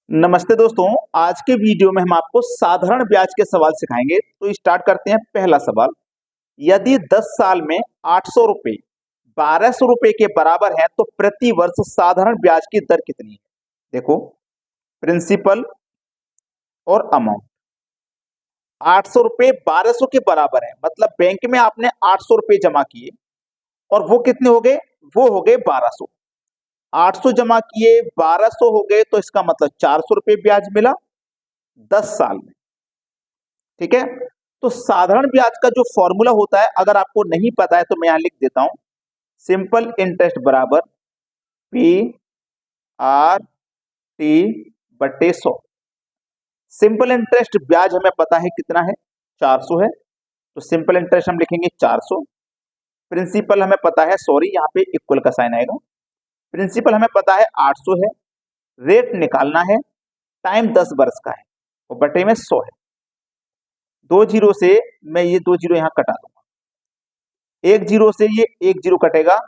नमस्ते दोस्तों। आज के वीडियो में हम आपको साधारण ब्याज के सवाल सिखाएंगे। तो स्टार्ट करते हैं। पहला सवाल, यदि 10 साल में 800 रुपए 1200 रुपए के बराबर है तो प्रति वर्ष साधारण ब्याज की दर कितनी है? देखो, प्रिंसिपल और अमाउंट 800 रुपए 1200 के बराबर है, मतलब बैंक में आपने 800 रुपए जमा किए और वो कितने हो गए? वो हो गए 1200। 800 जमा किए, 1200 हो गए, तो इसका मतलब 400 रुपए ब्याज मिला 10 साल में। ठीक है। तो साधारण ब्याज का जो फॉर्मूला होता है, अगर आपको नहीं पता है तो मैं यहां लिख देता हूं। सिंपल इंटरेस्ट बराबर पी आर टी बटे 100। सिंपल इंटरेस्ट ब्याज हमें पता है कितना है, 400 है, तो सिंपल इंटरेस्ट हम लिखेंगे 400। प्रिंसिपल हमें पता है, सॉरी यहाँ पे इक्वल का साइन आएगा। प्रिंसिपल हमें पता है 800 है, रेट निकालना है, टाइम 10 वर्ष का है और बटे में 100 है। 2 जीरो से मैं ये 2 जीरो यहां कटा दूंगा, 1 जीरो से ये 1 जीरो कटेगा,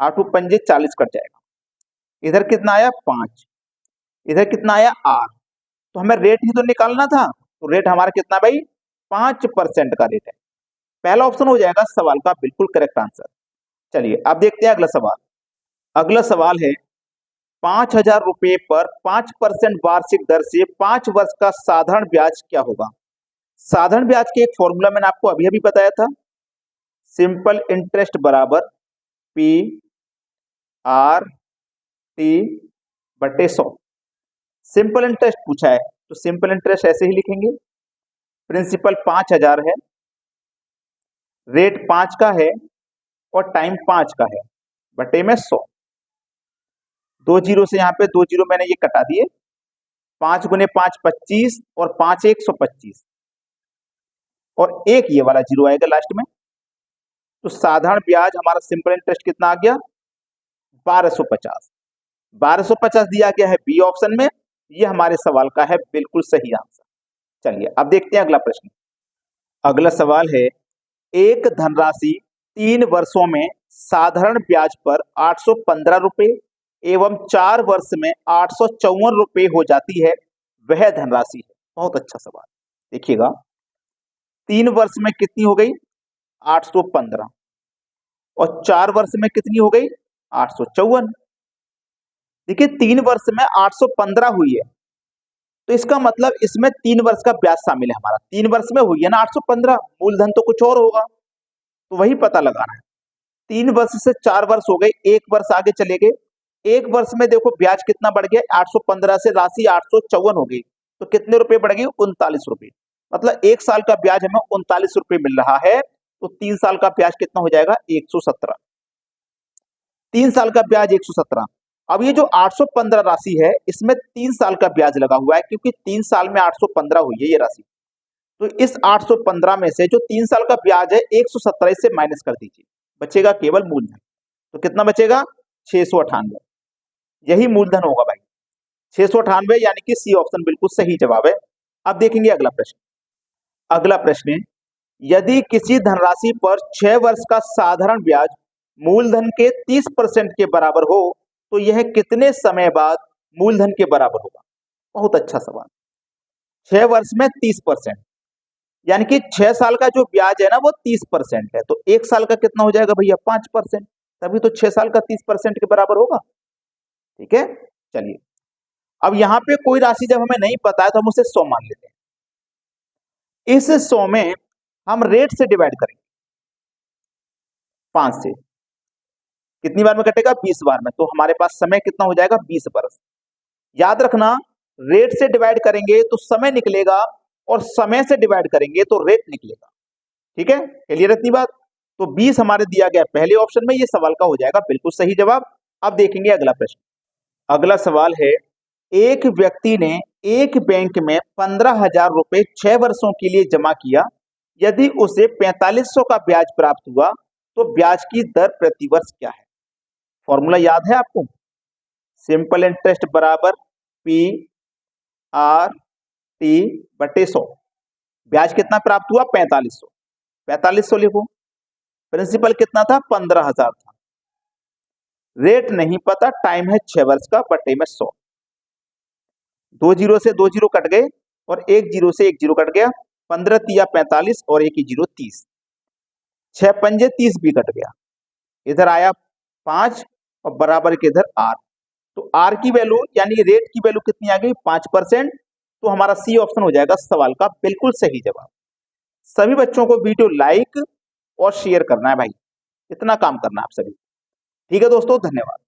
8 पंजे 40 कट जाएगा। इधर कितना आया? 5। इधर कितना आया? 8। तो हमें रेट ही तो निकालना था, तो रेट हमारा कितना भाई? 5% का रेट है। पहला ऑप्शन हो जाएगा सवाल का बिल्कुल करेक्ट आंसर। चलिए अब देखते हैं अगला सवाल। अगला सवाल है, 5000 रुपए पर 5% वार्षिक दर से 5 वर्ष का साधारण ब्याज क्या होगा? साधारण ब्याज के एक फॉर्मूला मैंने आपको अभी अभी बताया था। सिंपल इंटरेस्ट बराबर पी आर टी बटे 100। सिंपल इंटरेस्ट पूछा है तो सिंपल इंटरेस्ट ऐसे ही लिखेंगे। प्रिंसिपल 5000 है, रेट 5 का है और टाइम 5 का है, बटे में 100। 2 जीरो से यहाँ पे 2 जीरो मैंने ये कटा दिए। 5 गुने 5 25 और 5 125 और एक ये वाला जीरो आएगा लास्ट में। तो साधारण ब्याज हमारा सिंपल इंटरेस्ट कितना आ गया? 1250। 1250 दिया गया है बी ऑप्शन में। ये हमारे सवाल का है बिल्कुल सही आंसर। चलिए अब देखते हैं अगला प्रश्न। अगला सवाल है, एक धनराशि 3 वर्षों में साधारण ब्याज पर 815 रुपए एवं 4 वर्ष में 854 रुपए हो जाती है, वह धनराशि है। बहुत अच्छा सवाल। देखिएगा, 3 वर्ष में कितनी हो गई? 815 और 4 वर्ष में कितनी हो गई? 854। देखिए 3 वर्ष में 815 हुई है, तो इसका मतलब इसमें 3 वर्ष का ब्याज शामिल है हमारा। 3 वर्ष में हुई है ना 815, मूलधन तो कुछ और होगा, तो वही पता लगाना है। 3 वर्ष से 4 वर्ष हो गए, 1 वर्ष आगे चले गए। 1 वर्ष में देखो ब्याज कितना बढ़ गया? 815 से राशि 854 हो गई, तो कितने रुपए बढ़ गई? 39 रुपए। मतलब 1 साल का ब्याज हमें 39 रुपए मिल रहा है, तो 3 साल का ब्याज कितना हो जाएगा? 117। 3 साल का ब्याज 117। अब ये जो 815 राशि है, इसमें 3 साल का ब्याज लगा हुआ है, क्योंकि 3 साल में 815 हुई है ये राशि। तो इस 815 में से जो 3 साल का ब्याज है 117 से माइनस कर दीजिए, बचेगा केवल मूलधन। तो कितना बचेगा? 698। यही मूलधन होगा भाई, 698, यानी कि सी ऑप्शन बिल्कुल सही जवाब है। अब देखेंगे अगला प्रश्न। अगला प्रश्न है, यदि किसी धनराशि पर 6 वर्ष का साधारण ब्याज मूलधन के 30% के बराबर हो तो यह कितने समय बाद मूलधन के बराबर होगा? बहुत अच्छा सवाल। 6 वर्ष में 30%, यानी कि 6 साल का जो ब्याज है ना वो 30% है, तो 1 साल का कितना हो जाएगा भैया? 5%। तभी तो 6 साल का 30% के बराबर होगा। ठीक है। चलिए अब यहां पे कोई राशि जब हमें नहीं पता है तो हम उसे 100 मान लेते हैं। इस 100 में हम रेट से डिवाइड करेंगे, 5 से। कितनी बार में कटेगा? 20 बार में। तो हमारे पास समय कितना हो जाएगा? 20 वर्ष। याद रखना, रेट से डिवाइड करेंगे तो समय निकलेगा और समय से डिवाइड करेंगे तो रेट निकलेगा। ठीक है, क्लियर इतनी बात? तो 20 हमारे दिया गया पहले ऑप्शन में, ये सवाल का हो जाएगा बिल्कुल सही जवाब। अब देखेंगे अगला प्रश्न। अगला सवाल है, एक व्यक्ति ने एक बैंक में 15,000 रुपए 6 वर्षों के लिए जमा किया। यदि उसे 4500 का ब्याज प्राप्त हुआ तो ब्याज की दर प्रति वर्ष क्या है? फॉर्मूला याद है आपको? सिंपल इंटरेस्ट बराबर पी आर टी बटे 100। ब्याज कितना प्राप्त हुआ? 4500। 4500 लिखो। प्रिंसिपल कितना था? 15,000 था। रेट नहीं पता, टाइम है 6 वर्ष का, बटे में 100। 2 जीरो से 2 जीरो कट गए और 1 जीरो से 1 जीरो कट गया। 15 तिया 45 और 1 जीरो 30। 6 पंजे 30 भी कट गया। इधर आया 5 और बराबर के इधर आर। तो आर की वैल्यू यानी रेट की वैल्यू कितनी आ गई? 5%। तो हमारा सी ऑप्शन हो जाएगा सवाल का बिल्कुल सही जवाब। सभी बच्चों को वीडियो लाइक और शेयर करना है भाई, इतना काम करना है आप सभी। ठीक है दोस्तों, धन्यवाद।